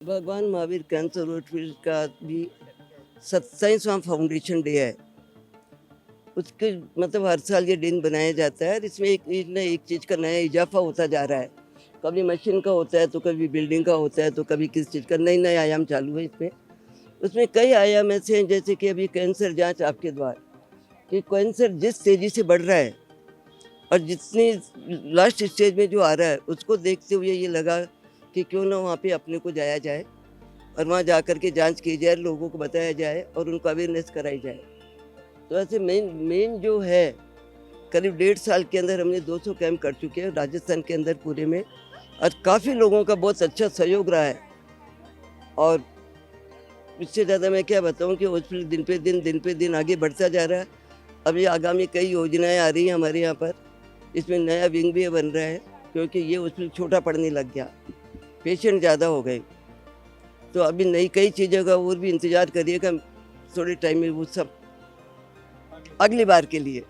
भगवान Mahavir cancer hospital का भी 27वां फाउंडेशन डे है। उसके मतलब हर साल ये दिन बनाया जाता है और इसमें एक चीज़ का नया इजाफा होता जा रहा है। कभी मशीन का होता है तो कभी बिल्डिंग का होता है तो कभी किस चीज़ का नए नए आयाम चालू है इसमें। उसमें कई आयाम ऐसे हैं जैसे कि अभी कैंसर जांच आपके द्वार कि कैंसर जिस तेज़ी से बढ़ रहा है और जितनी लास्ट स्टेज में जो आ रहा है उसको देखते हुए ये लगा कि क्यों ना वहाँ पे अपने को जाया जाए और वहाँ जा कर के जांच की जाए, लोगों को बताया जाए और उनको अवेयरनेस कराई जाए। तो ऐसे मेन मेन जो है करीब 1.5 साल के अंदर हमने 200 कैंप कर चुके हैं राजस्थान के अंदर पूरे में और काफ़ी लोगों का बहुत अच्छा सहयोग रहा है। और इससे ज़्यादा मैं क्या बताऊँ कि हॉस्पिटल दिन पे दिन आगे बढ़ता जा रहा है। अभी आगामी कई योजनाएं आ रही हैं हमारे यहाँ पर। इसमें नया विंग भी बन रहा है क्योंकि ये हॉस्पिटल छोटा पड़ने लग गया, पेशेंट ज़्यादा हो गए। तो अभी नई कई चीज़ों का और भी इंतज़ार करिएगा, थोड़े टाइम में वो सब अगली बार के लिए।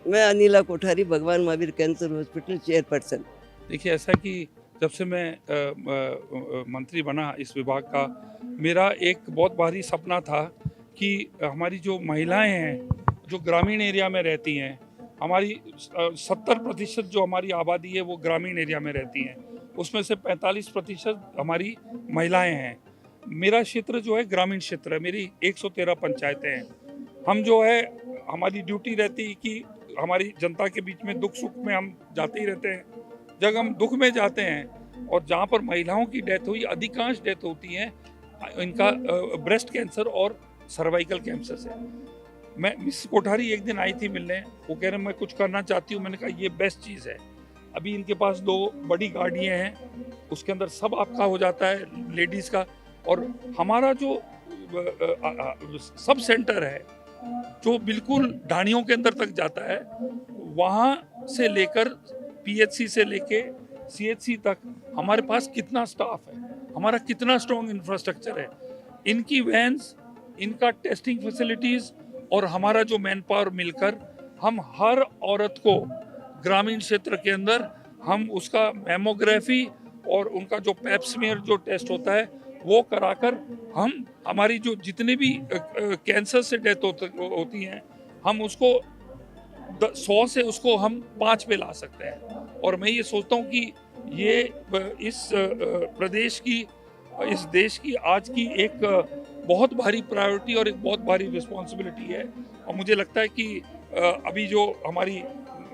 मैं अनिला कोठारी, भगवान महावीर कैंसर हॉस्पिटल चेयरपर्सन। देखिए, ऐसा कि जब से मैं मंत्री बना इस विभाग का, मेरा एक बहुत भारी सपना था कि हमारी जो महिलाएं हैं जो ग्रामीण एरिया में रहती हैं, हमारी 70% जो हमारी आबादी है वो ग्रामीण एरिया में रहती हैं, उसमें से 45% हमारी महिलाएं हैं। मेरा क्षेत्र जो है ग्रामीण क्षेत्र है, मेरी 113 पंचायतें हैं। हम जो है हमारी ड्यूटी रहती है कि हमारी जनता के बीच में दुख सुख में हम जाते ही रहते हैं। जब हम दुख में जाते हैं और जहाँ पर महिलाओं की डेथ हुई, अधिकांश डेथ होती है इनका ब्रेस्ट कैंसर और सर्वाइकल कैंसर से। मैं मिस कोठारी एक दिन आई थी मिलने, वो कह रहे मैं कुछ करना चाहती हूँ। मैंने कहा ये बेस्ट चीज़ है। अभी इनके पास 2 बड़ी गाड़ियाँ हैं, उसके अंदर सब आपका हो जाता है लेडीज़ का। और हमारा जो सब सेंटर है जो बिल्कुल ढाणियों के अंदर तक जाता है, वहाँ से लेकर पीएचसी से लेके सीएचसी तक हमारे पास कितना स्टाफ है, हमारा कितना स्ट्रॉन्ग इंफ्रास्ट्रक्चर है, इनकी वैन्स, इनका टेस्टिंग फैसिलिटीज़ और हमारा जो मैन पावर मिलकर हम हर औरत को ग्रामीण क्षेत्र के अंदर हम उसका मैमोग्राफी और उनका जो पैप्समियर जो टेस्ट होता है वो कराकर हम हमारी जो जितने भी कैंसर से डेथ होती हैं, हम उसको 100 से उसको हम 5 पे ला सकते हैं। और मैं ये सोचता हूँ कि ये इस प्रदेश की, इस देश की आज की एक बहुत भारी प्रायोरिटी और एक बहुत भारी रिस्पॉन्सिबिलिटी है। और मुझे लगता है कि अभी जो हमारी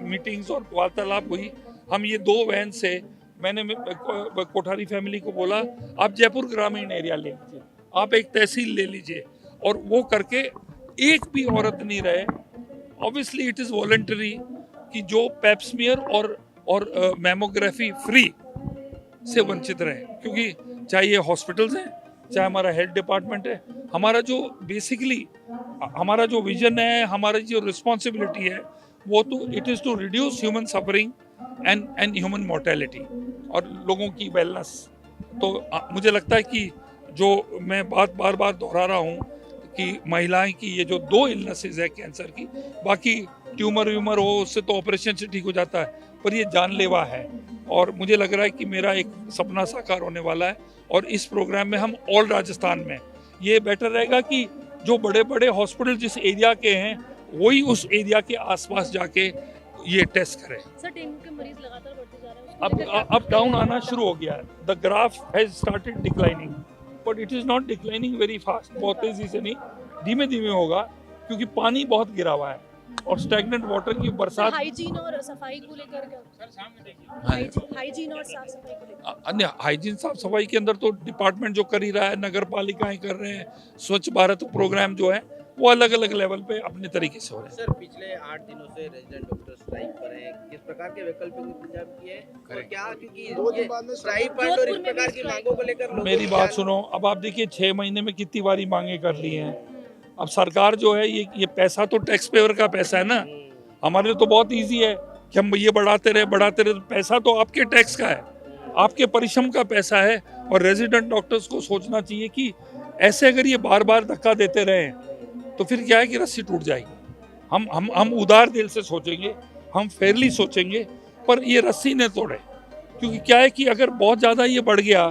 मीटिंग्स और वार्तालाप हुई, हम ये 2 वैन से मैंने कोठारी फैमिली को बोला आप जयपुर ग्रामीण एरिया ले लीजिए, आप एक तहसील ले लीजिए, और वो करके एक भी औरत नहीं रहे। ऑब्वियसली इट इज़ वॉलंटरी कि जो पैप्समियर और मैमोग्राफी फ्री से वंचित रहे, क्योंकि चाहे ये हॉस्पिटल्स हैं, चाहे हमारा हेल्थ डिपार्टमेंट है, हमारा जो बेसिकली हमारा जो विजन है, हमारी जो रिस्पॉन्सिबिलिटी है, वो तो it is to reduce human suffering and human mortality और लोगों की वेलनेस। तो मुझे लगता है कि जो मैं बात बार बार दोहरा रहा हूँ कि महिलाएं की ये जो 2 इलनेसेस है कैंसर की, बाकी ट्यूमर व्यूमर हो उससे तो ऑपरेशन से ठीक हो जाता है, पर ये जानलेवा है। और मुझे लग रहा है कि मेरा एक सपना साकार होने वाला है और इस प्रोग्राम में हम ऑल राजस्थान में ये बेटर रहेगा कि जो बड़े बड़े हॉस्पिटल जिस एरिया के हैं वही उस एरिया के आसपास जाके ये टेस्ट करें। सर, डेंगू के मरीज लगातार बढ़ते जा रहे हैं, अब डाउन आना शुरू हो गया है। The graph has started declining, but it is not declining very fast, बहुत तेजी से नहीं, धीमे धीमे होगा, क्योंकि पानी बहुत गिरा हुआ है और स्टैग्नेंट वाटर की बरसात। हाइजीन और सफाई को लेकर हाइजीन और साफ सफाई को लेकर अन्य हाइजीन साफ सफाई के अंदर तो डिपार्टमेंट जो कर ही रहा है, नगर पालिकाएं कर रहे हैं, स्वच्छ भारत प्रोग्राम जो है वो अलग अलग लेवल पे अपने तरीके से हो रहे हैं। सर, पिछले 8 दिनों से रेजिडेंट डॉक्टर स्ट्राइक पर हैं, किस प्रकार के वैकल्पिक इंतजाम किए हैं और क्या, क्योंकि ये स्ट्राइक पर और इस प्रकार की मांगों को लेकर मेरी बात सुनो, अब आप देखिए 6 महीने में कितनी बारी मांगे कर ली हैं। अब सरकार जो है ये पैसा तो टैक्स पेयर का पैसा है ना, हमारे लिए तो बहुत ईजी है कि हम ये बढ़ाते रहे, पैसा तो आपके टैक्स का है, आपके परिश्रम का पैसा है। और रेजिडेंट डॉक्टर्स को सोचना चाहिए कि ऐसे अगर ये बार बार धक्का देते रहे तो फिर क्या है कि रस्सी टूट जाएगी। हम उदार दिल से सोचेंगे, हम फेयरली सोचेंगे, पर ये रस्सी न तोड़े, क्योंकि क्या है कि अगर बहुत ज़्यादा ये बढ़ गया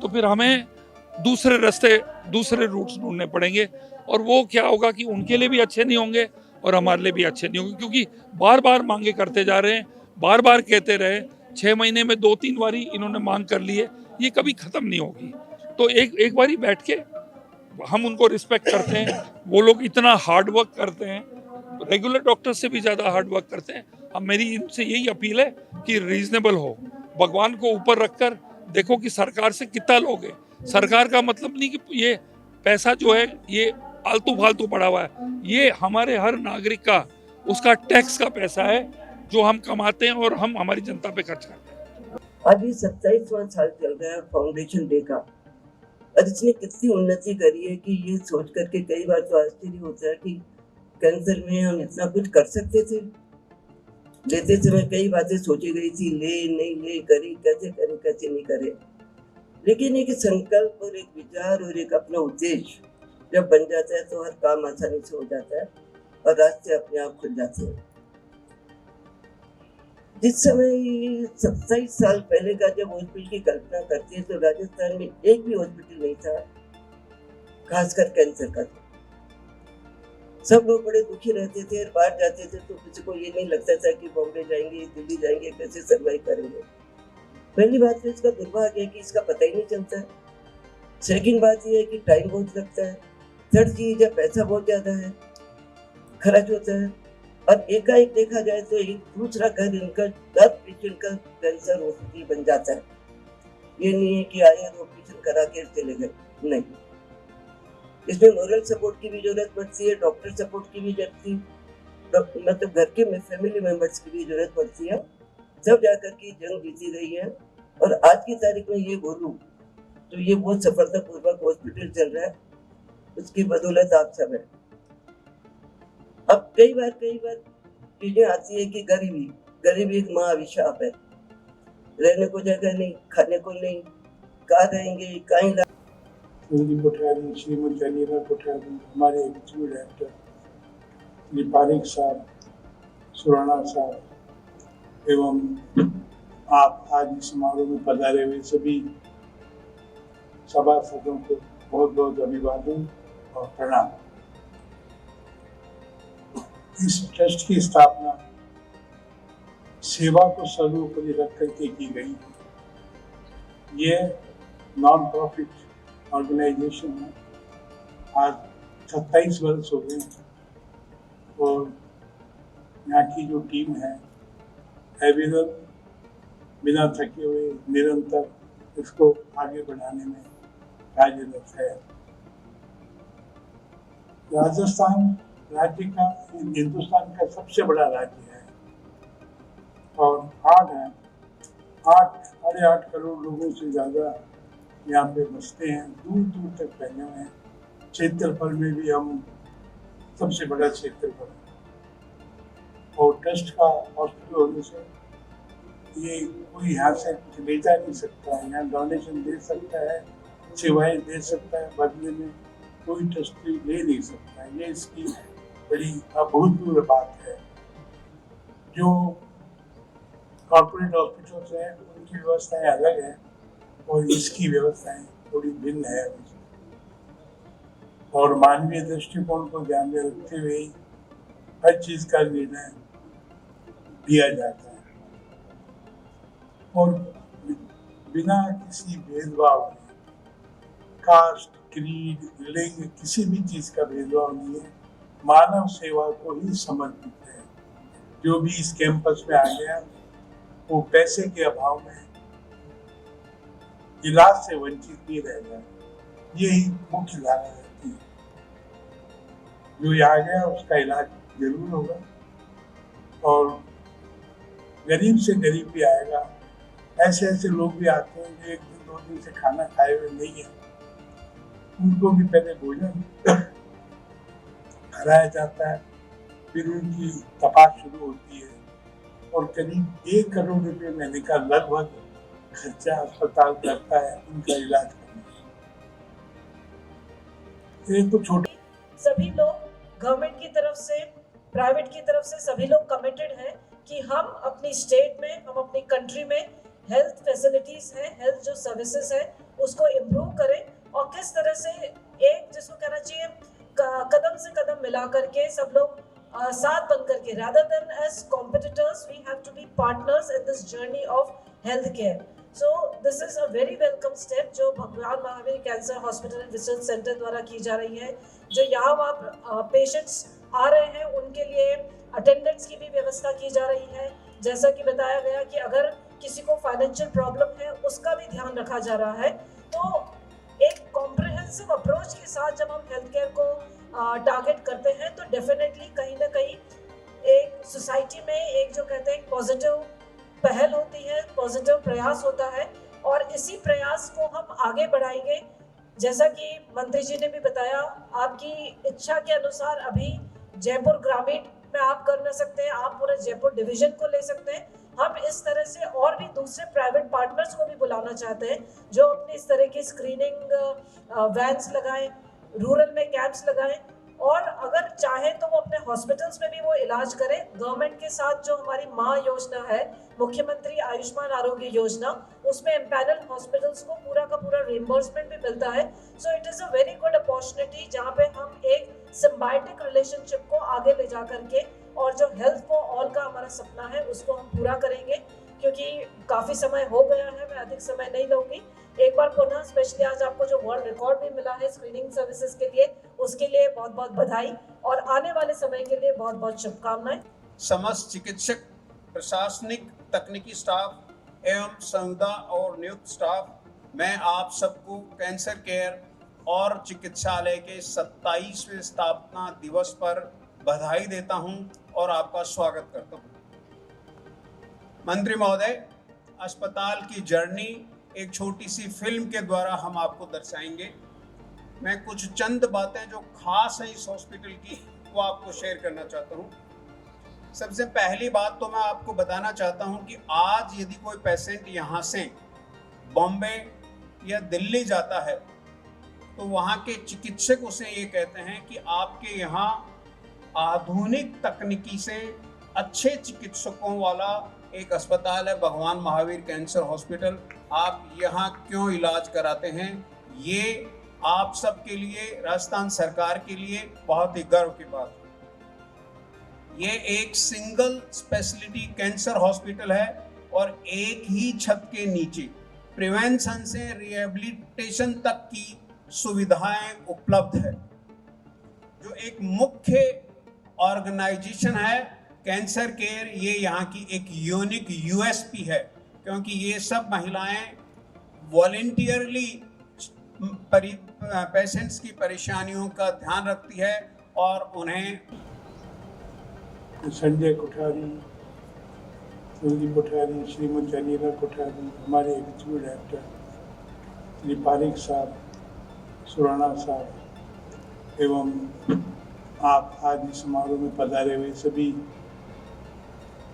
तो फिर हमें दूसरे रास्ते, दूसरे रूट्स ढूंढने पड़ेंगे, और वो क्या होगा कि उनके लिए भी अच्छे नहीं होंगे और हमारे लिए भी अच्छे नहीं होंगे, क्योंकि बार बार मांगे करते जा रहे हैं, बार बार कहते रहे, 6 महीने में 2-3 बारी इन्होंने मांग कर ली है, ये कभी खत्म नहीं होगी। तो एक बारी बैठ के हम उनको रिस्पेक्ट करते हैं, वो लोग इतना हार्ड वर्क करते हैं, रेगुलर डॉक्टर से भी ज़्यादा हार्ड वर्क करते हैं। अब मेरी इनसे यही अपील है कि रीजनेबल हो, भगवान को ऊपर रखकर देखो कि सरकार से कितना लोगे। सरकार का मतलब नहीं कि ये पैसा जो है ये आलतू फालतू पड़ा हुआ है, ये हमारे हर नागरिक का, उसका टैक्स का पैसा है जो हम कमाते हैं और हम हमारी जनता पे खर्च करते हैं। आज ये 27वां साल चल रहा है फाउंडेशन डे का, और इसने कितनी उन्नति करी है कि ये सोच करके कई बार तो आश्चर्य होता है कि कैंसर में हम इतना कुछ कर सकते थे। लेते समय कई बातें सोची गई थी, ले नहीं ले, करे कैसे नहीं करे, लेकिन एक संकल्प और एक विचार और एक अपना उद्देश्य जब बन जाता है तो हर काम आसानी से हो जाता है और रास्ते अपने आप खुल जाते हैं। जिस समय 27 साल पहले का जब हॉस्पिटल की कल्पना करते हैं तो राजस्थान में एक भी हॉस्पिटल नहीं था, खासकर कैंसर का। सब लोग बड़े दुखी रहते थे और बाहर जाते थे तो किसी को ये नहीं लगता था कि बॉम्बे जाएंगे, दिल्ली जाएंगे, कैसे सर्वाइव करेंगे। पहली बात तो इसका दुर्भाग्य है कि इसका पता ही नहीं चलता। सेकंड बात ये है कि टाइम बहुत लगता है। थर्ड चीज है पैसा बहुत ज्यादा है, खर्च होता है, और एकाएक देखा जाए तो एक दूसरा घर इनका 10 पेशेंट का कैंसर हॉस्पिटल बन जाता है। ये नहीं है कि आए और ऑपरेशन करा के चले गए, नहीं। इसमें मोरल सपोर्ट की भी जरूरत पड़ती है, डॉक्टर सपोर्ट की भी जरूरत, मतलब घर के फैमिली मेंबर्स की भी जरूरत पड़ती है, सब जाकर के जंग जीती गई है। और आज की तारीख में ये बोलूं तो ये बहुत सफलतापूर्वक हॉस्पिटल चल रहा है, उसकी बदौलत आप सब है। अब कई बार चीजें आती है कि गरीबी एक महाअभिशाप है, रहने को जगह नहीं, खाने को नहीं, कहाँ रहेंगे, कहीं श्रीमती अलीना कोठारी, हमारे एग्जीक्यूटिव डायरेक्टर श्री पारिक साहब, सुराना साहब एवं आप आज इस समारोह में पधारे हुए सभी सभासदों को बहुत बहुत अभिवादन और प्रणाम। इस ट्रस्ट की स्थापना सेवा को सर्वोपरि रख करके की गई है। ये नॉन प्रॉफिट ऑर्गेनाइजेशन है। आज 27 वर्ष हो गए और यहाँ की जो टीम है अविरल, बिना थके हुए निरंतर इसको आगे बढ़ाने में कार्यरत है। राजस्थान राज्य का हिंदुस्तान का सबसे बड़ा राज्य है और 8.5 करोड़ लोगों से ज्यादा यहाँ पे बसते हैं, दूर दूर तक फैले हुए हैं। क्षेत्रफल में भी हम सबसे बड़ा क्षेत्रफल है और ट्रस्ट का हॉस्पिटल होने से ये कोई यहाँ से कुछ ले जा नहीं सकता है। यहाँ डोनेशन दे सकता है, सेवाएं दे सकता है, बदले में कोई ट्रस्टी ले नहीं सकता है। ये इसकी बड़ी अभूतपूर्व बात है। जो कॉर्पोरेट हॉस्पिटल्स हैं उनकी व्यवस्थाएं अलग है और इसकी व्यवस्थाएं थोड़ी भिन्न है और मानवीय दृष्टिकोण को ध्यान में रखते हुए हर चीज का निर्णय दिया जाता है और बिना किसी भेदभाव के, कास्ट, क्रीड, लिंग, किसी भी चीज का भेदभाव नहीं है। मानव सेवा को ही समर्पित है। जो भी इस कैंपस में आ गया वो पैसे के अभाव में इलाज से वंचित नहीं रह जाए, यही मुख्य धारा रहती है। जो यहाँ गया उसका इलाज जरूर होगा और गरीब से गरीब भी आएगा। ऐसे लोग भी आते हैं जो 1 दिन 2 दिन से खाना खाए हुए नहीं है, उनको भी पहले भोजन कराया जाता है, फिर उनकी तपास शुरू होती है और करीब 1 करोड़ रुपए महीने का लगभग खर्चा अस्पताल करता है उनका इलाज करने। ये तो छोटा, सभी लोग गवर्नमेंट की तरफ से, प्राइवेट की तरफ से सभी लोग कमिटेड हैं कि हम अपनी स्टेट में, हम अपनी कंट्री में हेल्थ फैसिलिटीज हैं, हेल्थ जो सर्विसेज हैं उसको इम्प्रूव करें और किस तरह से एक जिसको कहना चाहिए कदम से कदम मिला करके सब लोग साथ बन करके rather than as competitors we have to be partners in this journey of healthcare. So this is a very welcome step जो भगवान Mahavir cancer hospital and research centre द्वारा की जा रही है। जो यहाँ वहाँ पेशेंट्स आ रहे हैं उनके लिए अटेंडेंट्स की भी व्यवस्था की जा रही है। जैसा कि बताया गया कि अगर किसी को फाइनेंशियल प्रॉब्लम है उसका भी ध्यान रखा जा रहा है। तो एक कॉम्प्रिहेंसिव अप्रोच के साथ जब हम हेल्थ केयर को टारगेट करते हैं तो डेफिनेटली कहीं ना कहीं एक सोसाइटी में एक जो कहते हैं पॉजिटिव पहल होती है, पॉजिटिव प्रयास होता है और इसी प्रयास को हम आगे बढ़ाएंगे। जैसा कि मंत्री जी ने भी बताया, आपकी इच्छा के अनुसार अभी जयपुर ग्रामीण में आप कर न सकते हैं, आप पूरे जयपुर डिवीजन को ले सकते हैं। हम इस तरह से और भी दूसरे प्राइवेट पार्टनर्स को भी बुलाना चाहते हैं जो अपनी इस तरह की स्क्रीनिंग वैन्स लगाएं, रूरल में कैंप्स लगाएं और अगर चाहे तो वो अपने हॉस्पिटल्स में भी वो इलाज करें। गवर्नमेंट के साथ जो हमारी माँ योजना है, मुख्यमंत्री आयुष्मान आरोग्य योजना, उसमें एम्पैनल हॉस्पिटल्स को पूरा का पूरा रिइंबर्समेंट भी मिलता है। So it is a very good opportunity जहाँ पे हम एक सिम्बायोटिक रिलेशनशिप को आगे ले जा करके और जो हेल्थ फॉर ऑल का हमारा सपना है उसको हम पूरा करेंगे। क्योंकि काफ़ी समय हो गया है, मैं अधिक समय नहीं लूँगी। एक बार पुनः स्पेशली आज आपको जो वर्ल्ड रिकॉर्ड भी मिला है स्क्रीनिंग सर्विसेज के लिए, उसके लिए बहुत बहुत बधाई और आने वाले समय के लिए बहुत बहुत शुभकामनाएं। समस्त चिकित्सक, प्रशासनिक, तकनीकी स्टाफ एवं संविदा और नियुक्त स्टाफ, मैं आप सबको कैंसर केयर और चिकित्सालय के 27वें स्थापना दिवस पर बधाई देता हूं और आपका स्वागत करता हूं। मंत्री महोदय, अस्पताल की जर्नी एक छोटी सी फिल्म के द्वारा हम आपको दर्शाएंगे। मैं कुछ चंद बातें जो खास हैं इस हॉस्पिटल की वो आपको शेयर करना चाहता हूं। सबसे पहली बात तो मैं आपको बताना चाहता हूं कि आज यदि कोई पेशेंट यहाँ से बॉम्बे या दिल्ली जाता है तो वहाँ के चिकित्सक उसे ये कहते हैं कि आपके यहाँ आधुनिक तकनीकी से अच्छे चिकित्सकों वाला एक अस्पताल है, भगवान महावीर कैंसर हॉस्पिटल, आप यहाँ क्यों इलाज कराते हैं। ये आप सबके लिए, राजस्थान सरकार के लिए बहुत ही गर्व की बात है। ये एक सिंगल स्पेशलिटी कैंसर हॉस्पिटल है और एक ही छत के नीचे प्रिवेंशन से रिहेबिलिटेशन तक की सुविधाएं उपलब्ध है। जो एक मुख्य ऑर्गेनाइजेशन है कैंसर केयर, ये यहाँ की एक यूनिक यूएसपी है क्योंकि ये सब महिलाएं वॉलंटियरली पेशेंट्स की परेशानियों का ध्यान रखती है और उन्हें संजय कोठारी, संदीप कोठारी, श्रीमती अनिला कोठारी, हमारे एग्जीक्यूटिव डायरेक्टर श्री पारिक साहब, सुराना साहब एवं आप आज इस समारोह में पधारे हुए सभी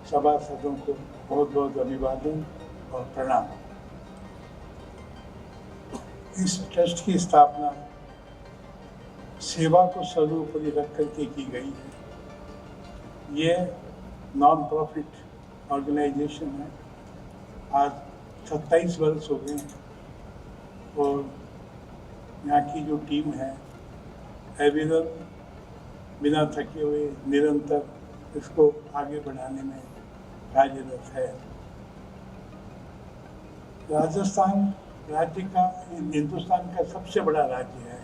सभासदों को बहुत बहुत अभिवादन और प्रणाम। इस ट्रस्ट की स्थापना सेवा को सर्वोपरि रख करके की गई है। ये नॉन प्रॉफिट ऑर्गेनाइजेशन है। आज 27 वर्ष हो गए और यहाँ की जो टीम है अविरल, बिना थके हुए निरंतर इसको आगे बढ़ाने में कार्यरत है। राजस्थान राज्य का, हिंदुस्तान का सबसे बड़ा राज्य है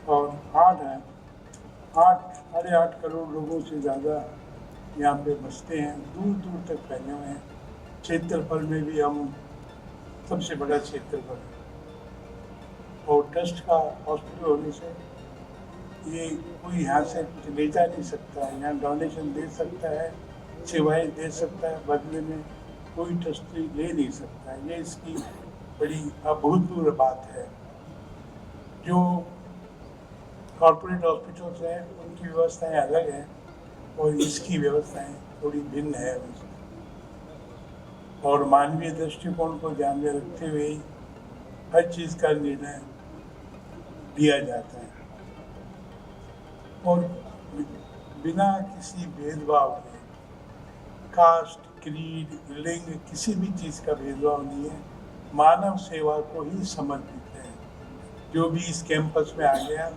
और 8.5 करोड़ लोगों से ज़्यादा यहाँ पे बसते हैं, दूर दूर तक फैले हुए हैं। क्षेत्रफल में भी हम सबसे बड़ा क्षेत्रफल है और ट्रस्ट का हॉस्पिटल होने से ये कोई यहाँ से कुछ ले जा नहीं सकता है। यहाँ डोनेशन दे सकता है, सेवाएं दे सकता है, बदले में कोई ट्रस्टी ले नहीं सकता है। ये इसकी बड़ी अभूतपूर्व बात है। जो कॉर्पोरेट हॉस्पिटल्स हैं उनकी व्यवस्थाएं अलग हैं और इसकी व्यवस्थाएं थोड़ी भिन्न है उनसे। और मानवीय दृष्टिकोण को ध्यान में रखते हुए हर चीज़ का निर्णय लिया जाता है और बिना किसी भेदभाव के, कास्ट, क्रीड, लिंग, किसी भी चीज़ का भेदभाव नहीं है। मानव सेवा को ही समर्पित है। जो भी इस कैंपस में आ गया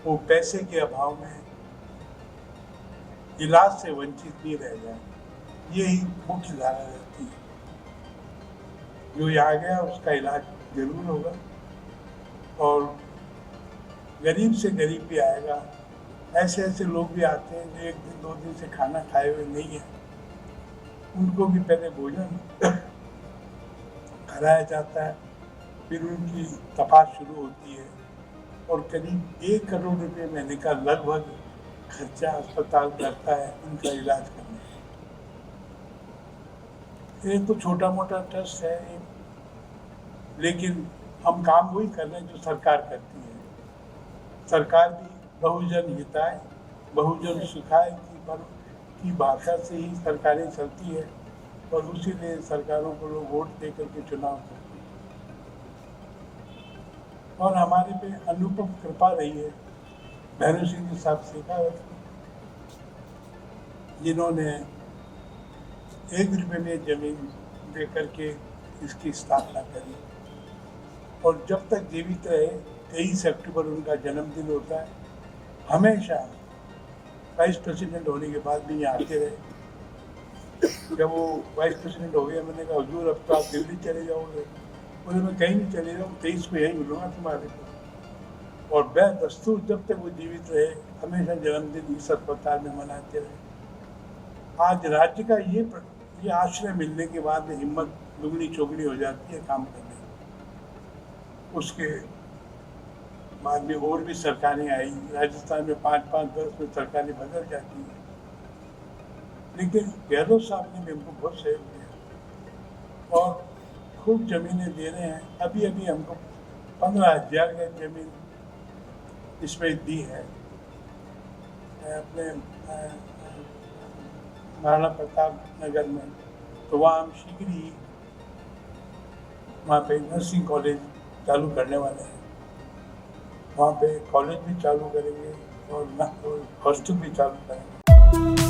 वो पैसे के अभाव में इलाज से वंचित नहीं रह जाए, यही मुख्य धारा रहती है। जो यहाँ गया उसका इलाज जरूर होगा और गरीब से गरीब भी आएगा। ऐसे ऐसे लोग भी आते हैं जो 1 दिन 2 दिन से खाना खाए हुए नहीं है, उनको भी पहले भोजन कराया जाता है, फिर उनकी तपास शुरू होती है और करीब 1 करोड़ रुपए महीने का लगभग खर्चा अस्पताल करता है उनका इलाज करने में। ये तो छोटा मोटा ट्रस्ट है, लेकिन हम काम वही कर रहे हैं जो सरकार करती है। सरकार भी बहुजन हिताय बहुजन सुखाय की भाषा से ही सरकारें चलती है और उसी लिए सरकारों को लोग वोट दे करके चुनाव करते हैं। और हमारे पे अनुपम कृपा रही है भैरव सिंह जी साहब शेखावत, जिन्होंने 1 रुपये में जमीन दे करके इसकी स्थापना करी और जब तक जीवित रहे 23 अक्टूबर उनका जन्मदिन होता है, हमेशा वाइस प्रेसिडेंट होने के बाद भी यहाँ आते रहे। जब वो वाइस प्रेसिडेंट हो गया, मैंने कहा हुजूर अब तो आप दिल्ली चले जाओगे। बोले मैं कहीं नहीं चले जाऊँ, 23 को यहीं मिलूंगा तुम्हारे को। और दस्तूर जब तक वो जीवित रहे हमेशा जन्मदिन इस अस्पताल में मनाते रहे। आज राज्य का ये आश्रय मिलने के बाद हिम्मत दुगनी चौगनी हो जाती है काम करने। उसके बाद में और भी सरकारें आई, राजस्थान में 5-5 वर्ष में सरकारें बदल जाती हैं, लेकिन गहलोत साहब ने भी हमको बहुत सहयोग किया और खूब जमीनें दे रहे हैं। अभी अभी हमको 15,000 गज जमीन इसमें दी है अपने महाराणा प्रताप नगर में। तो वहाँ हम शीघ्र ही वहाँ पे नर्सिंग कॉलेज चालू करने वाले हैं। वहाँ पे कॉलेज भी चालू करेंगे और हॉस्टल भी चालू करेंगे।